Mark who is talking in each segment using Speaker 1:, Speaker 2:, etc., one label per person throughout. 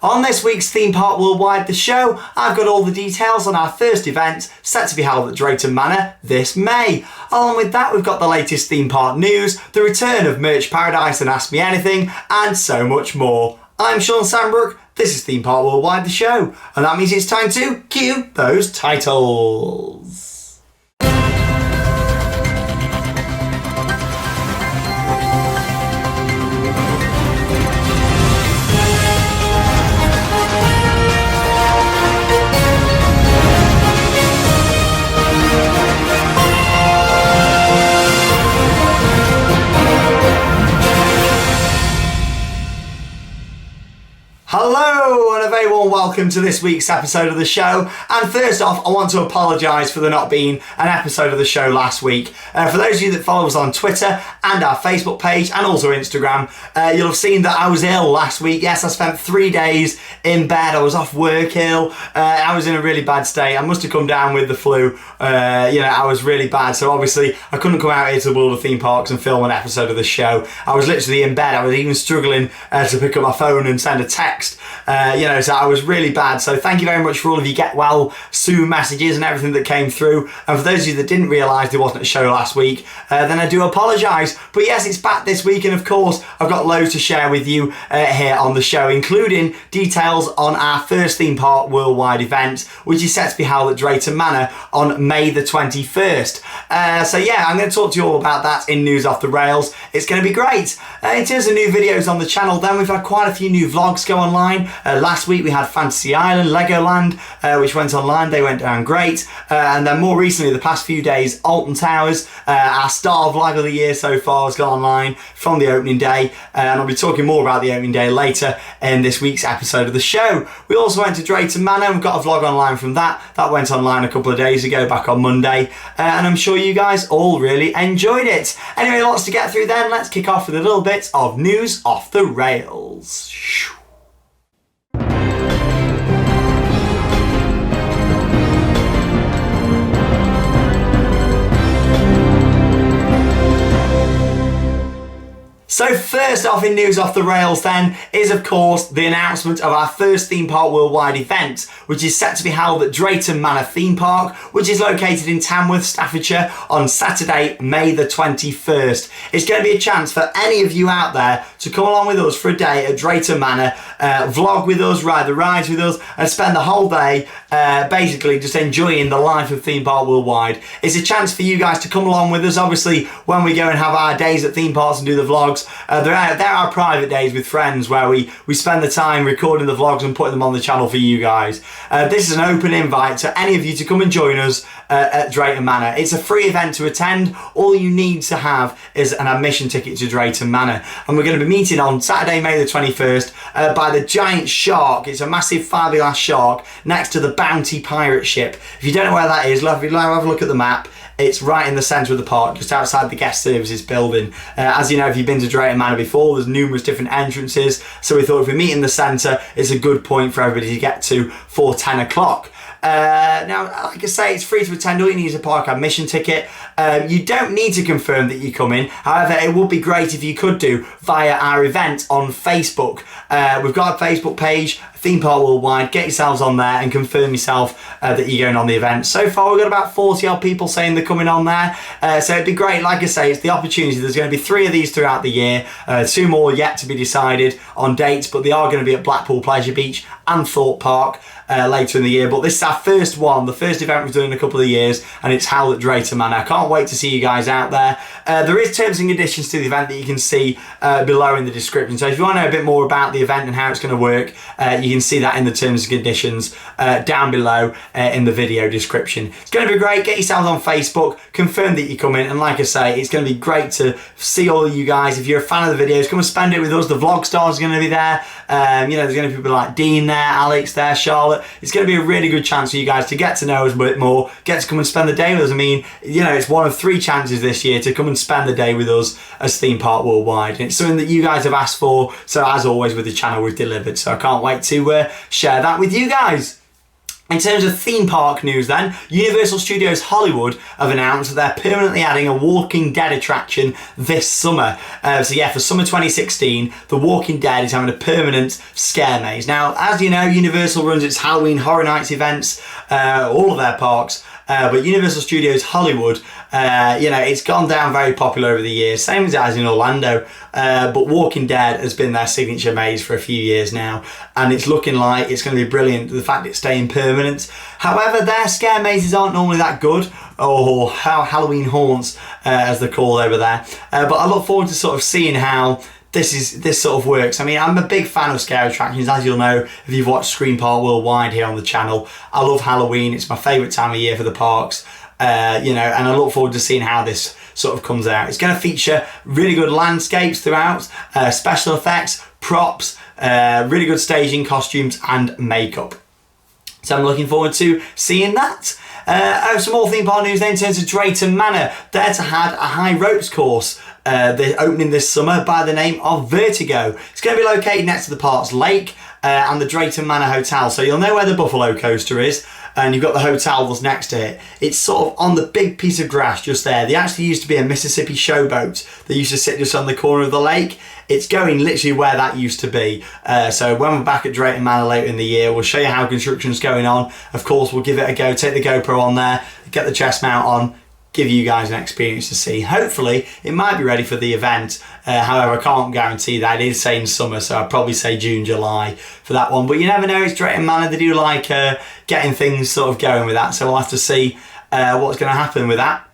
Speaker 1: On this week's Theme Park Worldwide The Show, I've got all the details on our first event set to be held at Drayton Manor this May. Along with that, we've got the latest theme park news, the return of Merch Paradise and Ask Me Anything, and so much more. I'm Shawn Sanbrooke, this is Theme Park Worldwide The Show, and that means it's time to cue those titles. Hello and a very warm welcome to this week's episode of the show. And first off, I want to apologise for there not being an episode of the show last week. For those of you that follow us on Twitter and our Facebook page and also Instagram, you'll have seen that I was ill last week. Yes, I spent 3 days in bed. I was off work ill. I was in a really bad state. I must have come down with the flu. I was really bad. So obviously I couldn't come out here to the world of theme parks and film an episode of the show. I was literally in bed. I was even struggling to pick up my phone and send a text. So I was really bad. So thank you very much for all of you get well soon messages and everything that came through. And for those of you that didn't realise there wasn't a show last week, then I do apologise. But yes, it's back this week, and of course I've got loads to share with you here on the show, including details on our first Theme Park Worldwide event, which is set to be held at Drayton Manor on May the 21st. I'm going to talk to you all about that in News Off the Rails. It's going to be great. In terms of new videos on the channel, then we've had quite a few new vlogs go online. Last week we had Fantasy Island, Legoland, which went online. They went down great. And then more recently, the past few days, Alton Towers, our star vlog of the year so far, has gone online from the opening day. And I'll be talking more about the opening day later in this week's episode of the show. We also went to Drayton Manor. We've got a vlog online from that. That went online a couple of days ago, back on Monday. And I'm sure you guys all really enjoyed it. Anyway, lots to get through then. Let's kick off with a little bit of News Off the Rails. So first off in News Off the Rails then is of course the announcement of our first Theme Park Worldwide event, which is set to be held at Drayton Manor Theme Park, which is located in Tamworth, Staffordshire, on Saturday, May the 21st. It's going to be a chance for any of you out there to come along with us for a day at Drayton Manor, vlog with us, ride the rides with us, and spend the whole day basically just enjoying the life of Theme Park Worldwide. It's a chance for you guys to come along with us. Obviously, when we go and have our days at theme parks and do the vlogs, there are private days with friends where we spend the time recording the vlogs and putting them on the channel for you guys. This is an open invite to any of you to come and join us at Drayton Manor. It's a free event to attend. All you need to have is an admission ticket to Drayton Manor. And we're going to be meeting on Saturday, May the 21st by the giant shark. It's a massive fiberglass shark next to the Bounty pirate ship. If you don't know where that is, have a look at the map. It's right in the centre of the park, just outside the guest services building. As you know, if you've been to Drayton Manor before, there's numerous different entrances. So we thought if we meet in the centre, it's a good point for everybody to get to for 10 o'clock. Now, like I say, it's free to attend. All you need is a park admission ticket. You don't need to confirm that you're coming. However, it would be great if you could do via our event on Facebook. We've got a Facebook page, Theme Park Worldwide. Get yourselves on there and confirm yourself that you're going on the event. So far, we've got about 40 odd people saying they're coming on there. So it'd be great. Like I say, it's the opportunity. There's going to be 3 of these throughout the year. 2 more yet to be decided on dates, but they are going to be at Blackpool Pleasure Beach and Thorpe Park later in the year. But this is our first one, the first event we've done in a couple of years, and it's held at Drayton Manor. I can't wait to see you guys out there. There is terms and conditions to the event that you can see below in the description. So if you want to know a bit more about the event and how it's going to work, you can see that in the terms and conditions down below in the video description. It's going to be great. Get yourselves on Facebook, confirm that you're coming, and like I say, it's going to be great to see all of you guys. If you're a fan of the videos, come and spend it with us. The vlog stars are going to be there. There's going to be people like Dean there, Alex there, Charlotte. It's going to be a really good chance for you guys to get to know us a bit more, get to come and spend the day with us. I mean, it's one of 3 chances this year to come and spend the day with us as Theme Park Worldwide. And it's something that you guys have asked for, so as always with the channel, we've delivered. So I can't wait to share that with you guys. In terms of theme park news then, Universal Studios Hollywood have announced that they're permanently adding a Walking Dead attraction this summer. So yeah, for summer 2016, The Walking Dead is having a permanent scare maze. Now, as you know, Universal runs its Halloween Horror Nights events, all of their parks, but Universal Studios Hollywood, it's gone down very popular over the years, same as it has in Orlando, but Walking Dead has been their signature maze for a few years now, and it's looking like it's going to be brilliant, the fact it's staying permanent. However, their scare mazes aren't normally that good, or Halloween haunts, as they're called over there, but I look forward to sort of seeing how this sort of works. I mean, I'm a big fan of scare attractions, as you'll know if you've watched Scream Park Worldwide here on the channel. I love Halloween, it's my favourite time of year for the parks, and I look forward to seeing how this sort of comes out. It's going to feature really good landscapes throughout, special effects, props, really good staging, costumes and makeup. So I'm looking forward to seeing that. Some more theme park news then in terms of Drayton Manor. They're to have a high ropes course they're opening this summer by the name of Vertigo. It's going to be located next to the park's lake and the Drayton Manor Hotel. So you'll know where the Buffalo Coaster is, and you've got the hotel that's next to it. It's sort of on the big piece of grass just there. There actually used to be a Mississippi showboat that used to sit just on the corner of the lake. It's going literally where that used to be. So when we're back at Drayton Manor later in the year, we'll show you how construction's going on. Of course, we'll give it a go, take the GoPro on there, get the chest mount on, give you guys an experience to see. Hopefully, it might be ready for the event. However, I can't guarantee that. It is saying summer, so I'd probably say June, July for that one. But you never know, it's Drayton Manor. They do like getting things sort of going with that, so we'll have to see what's going to happen with that.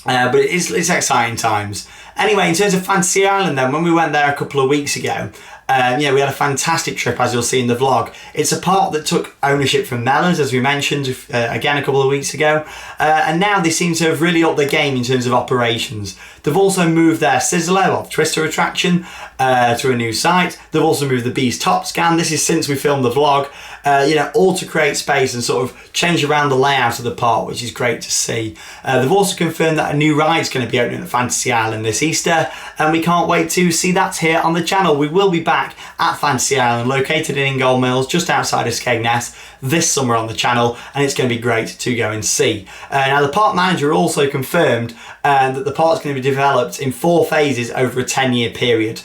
Speaker 1: But it's exciting times. Anyway, in terms of Fantasy Island then, when we went there a couple of weeks ago, we had a fantastic trip, as you'll see in the vlog. It's a park that took ownership from Mellors, as we mentioned again a couple of weeks ago, and now they seem to have really upped their game in terms of operations. They've also moved their Sizzler, or Twister attraction, to a new site. They've also moved the Beast Top Scan. This is since we filmed the vlog, all to create space and sort of change around the layout of the park, which is great to see. They've also confirmed that a new ride is going to be opening at Fantasy Island this Easter, and we can't wait to see that here on the channel. We will be back at Fantasy Island, located in Ingold Mills, just outside of Skegness, this summer on the channel, and it's going to be great to go and see. Now, the park manager also confirmed that the park's going to be developed in 4 phases over a 10-year period.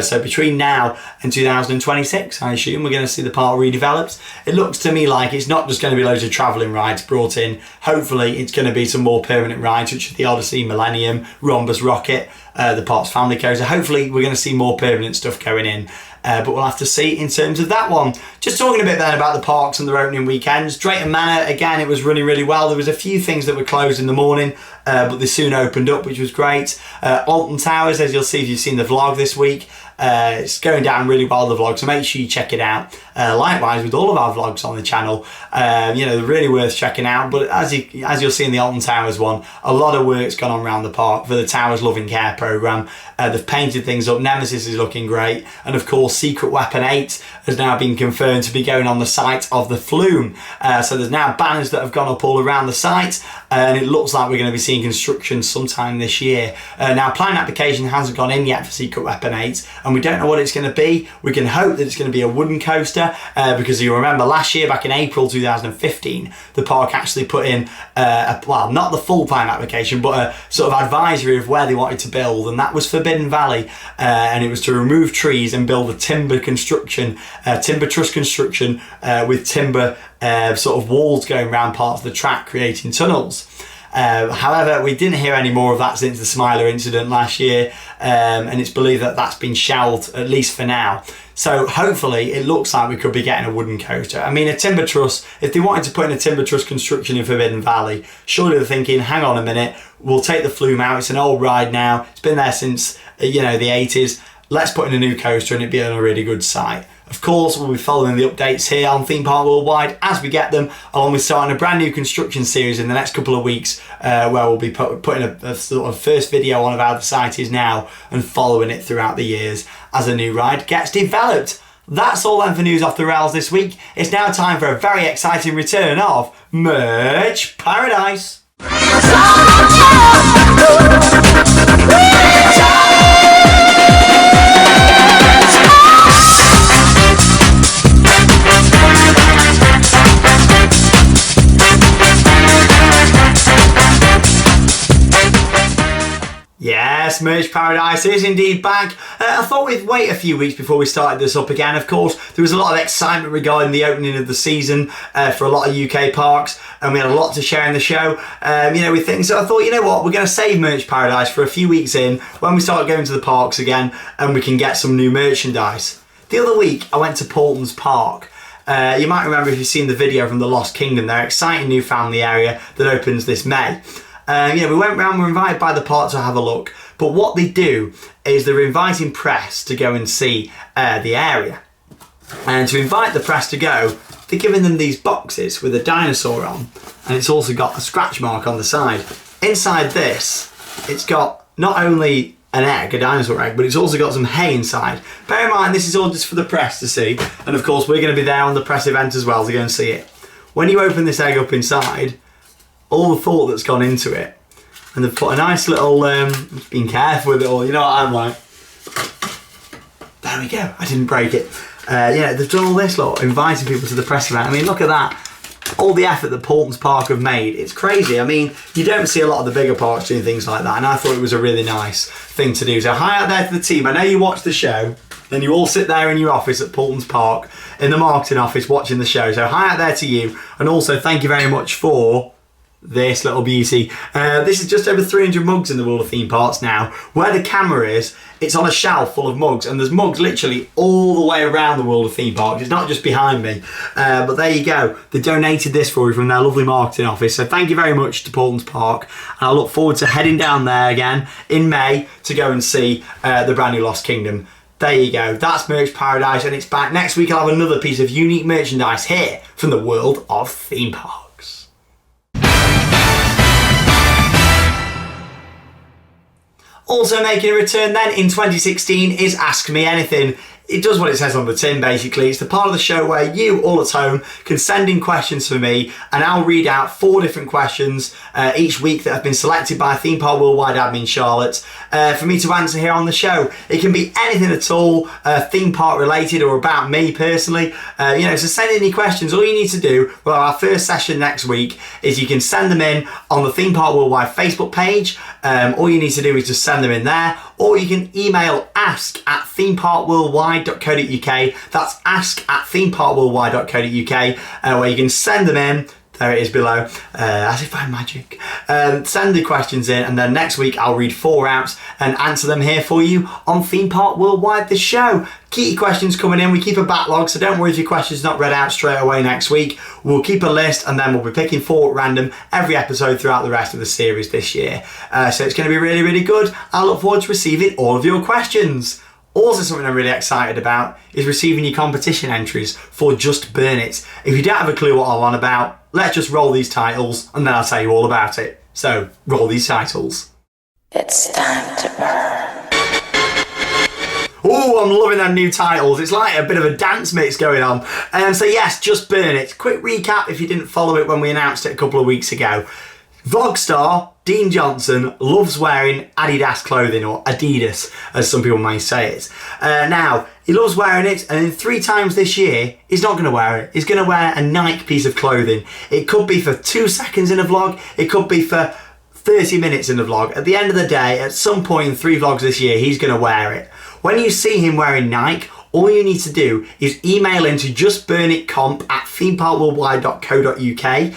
Speaker 1: So between now and 2026, I assume we're going to see the park redeveloped. It looks to me like it's not just going to be loads of travelling rides brought in. Hopefully it's going to be some more permanent rides, such as the Odyssey, Millennium, Rhombus Rocket, the park's family coaster. Hopefully we're going to see more permanent stuff going in. But we'll have to see in terms of that one. Just talking a bit then about the parks and their opening weekends. Drayton Manor, again, it was running really well. There was a few things that were closed in the morning, but they soon opened up, which was great. Alton Towers, as you'll see if you've seen the vlog this week, it's going down really well, the vlog, so make sure you check it out. Likewise with all of our vlogs on the channel, they're really worth checking out. But as you'll see in the Alton Towers one, a lot of work's gone on around the park for the Towers Loving Care programme. They've painted things up. Nemesis is looking great, and of course Secret Weapon 8 has now been confirmed to be going on the site of the Flume. So there's now banners that have gone up all around the site, and it looks like we're going to be seeing construction sometime this year. Now, planning application hasn't gone in yet for Secret Weapon 8, and we don't know what it's going to be. We can hope that it's going to be a wooden coaster, because you remember last year, back in April 2015, the park actually put in, not the full plan application, but a sort of advisory of where they wanted to build, and that was Forbidden Valley, and it was to remove trees and build a timber construction, timber truss construction with timber sort of walls going around parts of the track, creating tunnels. However, we didn't hear any more of that since the Smiler incident last year, and it's believed that that's been shelved, at least for now. So hopefully it looks like we could be getting a wooden coaster. I mean, a timber truss, if they wanted to put in a timber truss construction in Forbidden Valley, surely they're thinking, hang on a minute, we'll take the Flume out, it's an old ride now, it's been there since, the 80s, let's put in a new coaster and it'd be on a really good site. Of course, we'll be following the updates here on Theme Park Worldwide as we get them, along with starting a brand new construction series in the next couple of weeks, where we'll be putting a sort of first video on of how the site is now and following it throughout the years as a new ride gets developed. That's all then for News Off the Rails this week. It's now time for a very exciting return of Merch Paradise. Merch Paradise is indeed back. I thought we'd wait a few weeks before we started this up again. Of course, there was a lot of excitement regarding the opening of the season for a lot of UK parks, and we had a lot to share in the show, with things. So I thought, you know what, we're going to save Merch Paradise for a few weeks in when we start going to the parks again, and we can get some new merchandise. The other week, I went to Paulton's Park. You might remember if you've seen the video from the Lost Kingdom, their exciting new family area that opens this May. We went round, we were invited by the park to have a look. But what they do is they're inviting press to go and see the area. And to invite the press to go, they're giving them these boxes with a dinosaur on. And it's also got a scratch mark on the side. Inside this, it's got not only an egg, a dinosaur egg, but it's also got some hay inside. Bear in mind, this is all just for the press to see. And of course, we're going to be there on the press event as well to go and see it. When you open this egg up inside, all the thought that's gone into it, and they've put a nice little, being careful with it all, you know what I'm like. There we go, I didn't break it. They've done all this, look, inviting people to the press event. I mean, look at that. All the effort that Paulton's Park have made, it's crazy. I mean, you don't see a lot of the bigger parks doing things like that, and I thought it was a really nice thing to do. So hi out there to the team. I know you watch the show, and you all sit there in your office at Paulton's Park, in the marketing office, watching the show. So hi out there to you, and also thank you very much for this little beauty. This is just over 300 mugs in the world of theme parks now. Where the camera is, it's on a shelf full of mugs, and there's mugs literally all the way around the world of theme parks. It's not just behind me, but there you go. They donated this for you from their lovely marketing office, so thank you very much to Paulton's Park, and I look forward to heading down there again in May to go and see the brand new Lost Kingdom. There you go, that's Merch Paradise, and it's back. Next week I'll have another piece of unique merchandise here from the world of theme parks. Also making a return then in 2016 is Ask Me Anything. It does what it says on the tin, basically. It's the part of the show where you, all at home, can send in questions for me, and I'll read out 4 different questions each week that have been selected by Theme Park Worldwide admin Charlotte for me to answer here on the show. It can be anything at all, theme park related or about me personally. So send in any questions. All you need to do, well, our first session next week, is you can send them in on the Theme Park Worldwide Facebook page. All you need to do is just send them in there, or you can email ask@themeparkworldwide.co.uk. That's ask@themeparkworldwide.co.uk, where you can send them in. There it is below, as if by magic. Send the questions in, and then next week I'll read 4 out and answer them here for you on Theme Park Worldwide, the show. Keep your questions coming in. We keep a backlog, so don't worry if your question's not read out straight away next week. We'll keep a list, and then we'll be picking 4 at random every episode throughout the rest of the series this year. So it's going to be really, really good. I look forward to receiving all of your questions. Also, something I'm really excited about is receiving your competition entries for Just Burn It. If you don't have a clue what I'm on about, let's just roll these titles and then I'll tell you all about it. So, roll these titles.
Speaker 2: It's time to burn.
Speaker 1: Oh, I'm loving them new titles. It's like a bit of a dance mix going on. So yes, Just Burn It. Quick recap if you didn't follow it when we announced it a couple of weeks ago. Vlog star Dean Johnson loves wearing Adidas clothing, or Adidas as some people may say it. Now, he loves wearing it, and in 3 times this year he's not going to wear it. He's going to wear a Nike piece of clothing. It could be for 2 seconds in a vlog, it could be for 30 minutes in the vlog. At the end of the day, at some point in 3 vlogs this year, he's going to wear it. When you see him wearing Nike, all you need to do is email into justburnitcomp@themeparkworldwide.co.uk,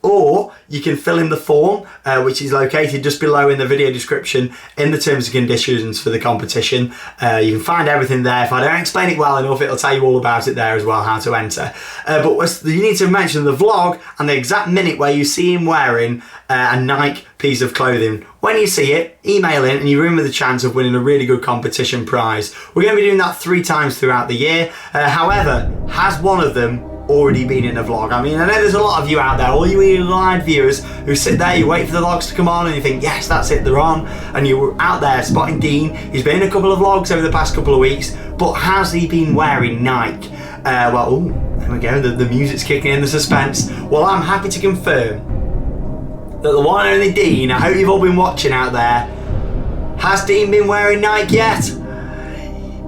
Speaker 1: or you can fill in the form, which is located just below in the video description in the terms and conditions for the competition. You can find everything there. If I don't explain it well enough, it'll tell you all about it there as well, how to enter. But you need to mention the vlog and the exact minute where you see him wearing a Nike piece of clothing. When you see it, email in and you're in with a chance of winning a really good competition prize. We're going to be doing that 3 times throughout the year. However, has one of them already been in a vlog? I mean, I know there's a lot of you out there, all you live viewers who sit there, you wait for the vlogs to come on and you think, yes, that's it, they're on, and you're out there spotting Dean. He's been in a couple of vlogs over the past couple of weeks, but has he been wearing Nike? There we go, the music's kicking in, the suspense. Well, I'm happy to confirm that the one and only Dean, I hope you've all been watching out there, has Dean been wearing Nike yet?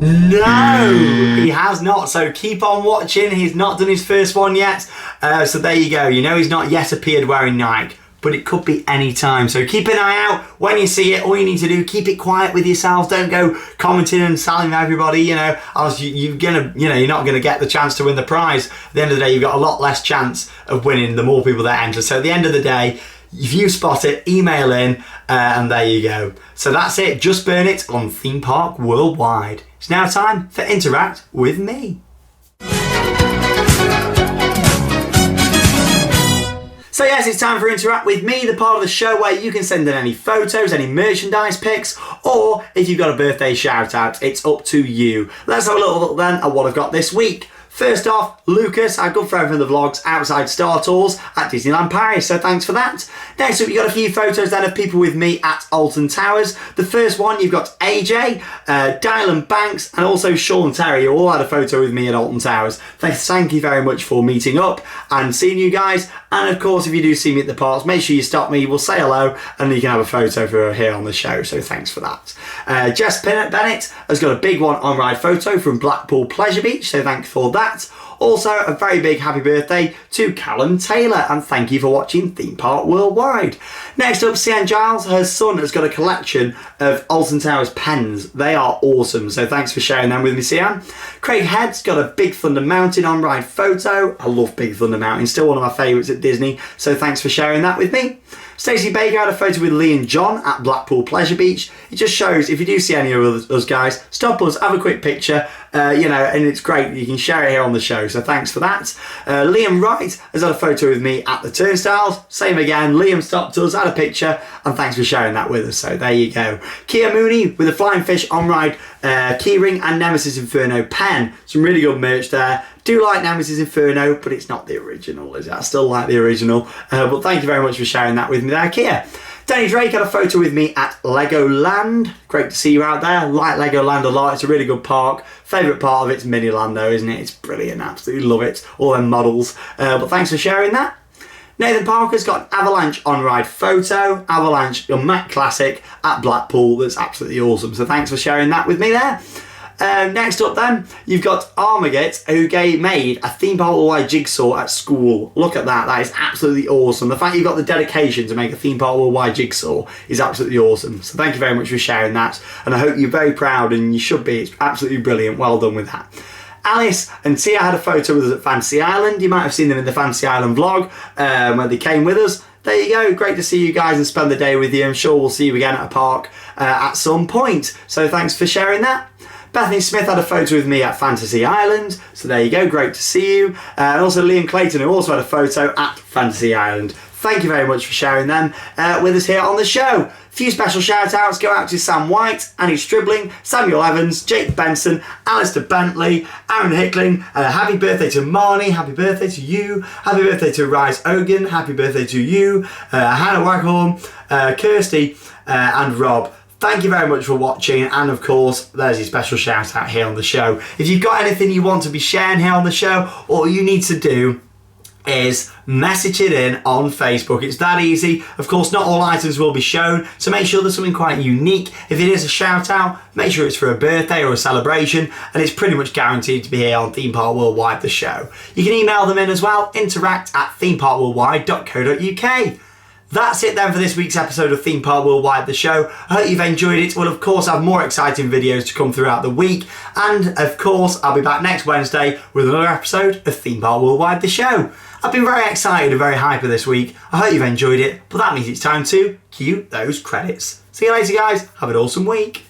Speaker 1: No, he has not. So keep on watching. He's not done his first one yet. So there you go. You know he's not yet appeared wearing Nike. but it could be any time. So keep an eye out when you see it. All you need to do, keep it quiet with yourselves. Don't go commenting and telling everybody, else you're not gonna get the chance to win the prize. At the end of the day, you've got a lot less chance of winning the more people that enter. So at the end of the day, if you spot it, email in, and there you go. So that's it. Just Burn It on Theme Park Worldwide. It's now time for Interact with me. So yes, it's time for Interact with me, the part of the show where you can send in any photos, any merchandise pics, or if you've got a birthday shout out, it's up to you. Let's have a little look then at what I've got this week. First off, Lucas, our good friend from the vlogs, outside Star Tours at Disneyland Paris, so thanks for that. Next up, you've got a few photos then of people with me at Alton Towers. The first one, you've got AJ, Dylan Banks, and also Shawn Terry, who all had a photo with me at Alton Towers. Thank you very much for meeting up and seeing you guys. And of course, if you do see me at the parks, make sure you stop me, we'll say hello, and you can have a photo for here on the show, so thanks for that. Jess Bennett has got a big one on ride photo from Blackpool Pleasure Beach, so thanks for that. Also, a very big happy birthday to Callum Taylor, and thank you for watching Theme Park Worldwide. Next up, Sian Giles, her son, has got a collection of Alton Towers pens. They are awesome, so thanks for sharing them with me, Sian. Craig Head's got a Big Thunder Mountain on-ride photo. I love Big Thunder Mountain, still one of my favourites at Disney, so thanks for sharing that with me. Stacey Baker had a photo with Lee and John at Blackpool Pleasure Beach. It just shows, if you do see any of us guys, stop us, have a quick picture, and it's great. You can share it here on the show, so thanks for that. Liam Wright has had a photo with me at the Turnstiles. Same again, Liam stopped us, had a picture, and thanks for sharing that with us, so there you go. Kia Mooney with a Flying Fish on-ride keyring and Nemesis Inferno pen. Some really good merch there. Do like Nemesis Inferno, but it's not the original, is it? I still like the original, but thank you very much for sharing that with me there, Kia. Danny Drake had a photo with me at Legoland. Great to see you out there. Like Legoland a lot. It's a really good park. Favourite part of it's Miniland though, isn't it? It's brilliant. Absolutely love it. All them models. But thanks for sharing that. Nathan Parker's got an Avalanche on-ride photo. Avalanche, your Mac Classic at Blackpool. That's absolutely awesome. So thanks for sharing that with me there. Next up then, you've got Armaget, who made a Theme Park Worldwide jigsaw at school. Look at that, that is absolutely awesome. The fact you've got the dedication to make a Theme Park Worldwide jigsaw is absolutely awesome. So thank you very much for sharing that, and I hope you're very proud, and you should be. It's absolutely brilliant, well done with that. Alice and Tia had a photo with us at Fantasy Island. You might have seen them in the Fantasy Island vlog, where they came with us. There you go, great to see you guys and spend the day with you. I'm sure we'll see you again at a park at some point. So thanks for sharing that. Bethany Smith had a photo with me at Fantasy Island, so there you go, great to see you. And also Liam Clayton, who also had a photo at Fantasy Island. Thank you very much for sharing them with us here on the show. A few special shout outs go out to Sam White, Annie Stribling, Samuel Evans, Jake Benson, Alistair Bentley, Aaron Hickling. Happy birthday to Marnie, happy birthday to you. Happy birthday to Rise Ogan, happy birthday to you. Hannah Waghorn, Kirsty and Rob. Thank you very much for watching, and of course, there's your special shout out here on the show. If you've got anything you want to be sharing here on the show, all you need to do is message it in on Facebook. It's that easy. Of course, not all items will be shown, so make sure there's something quite unique. If it is a shout out, make sure it's for a birthday or a celebration, and it's pretty much guaranteed to be here on Theme Park Worldwide, the show. You can email them in as well, interact@themeparkworldwide.co.uk. That's it then for this week's episode of Theme Park Worldwide, the show. I hope you've enjoyed it. We'll of course have more exciting videos to come throughout the week. And of course, I'll be back next Wednesday with another episode of Theme Park Worldwide, the show. I've been very excited and very hyper this week. I hope you've enjoyed it, but that means it's time to cue those credits. See you later guys, have an awesome week.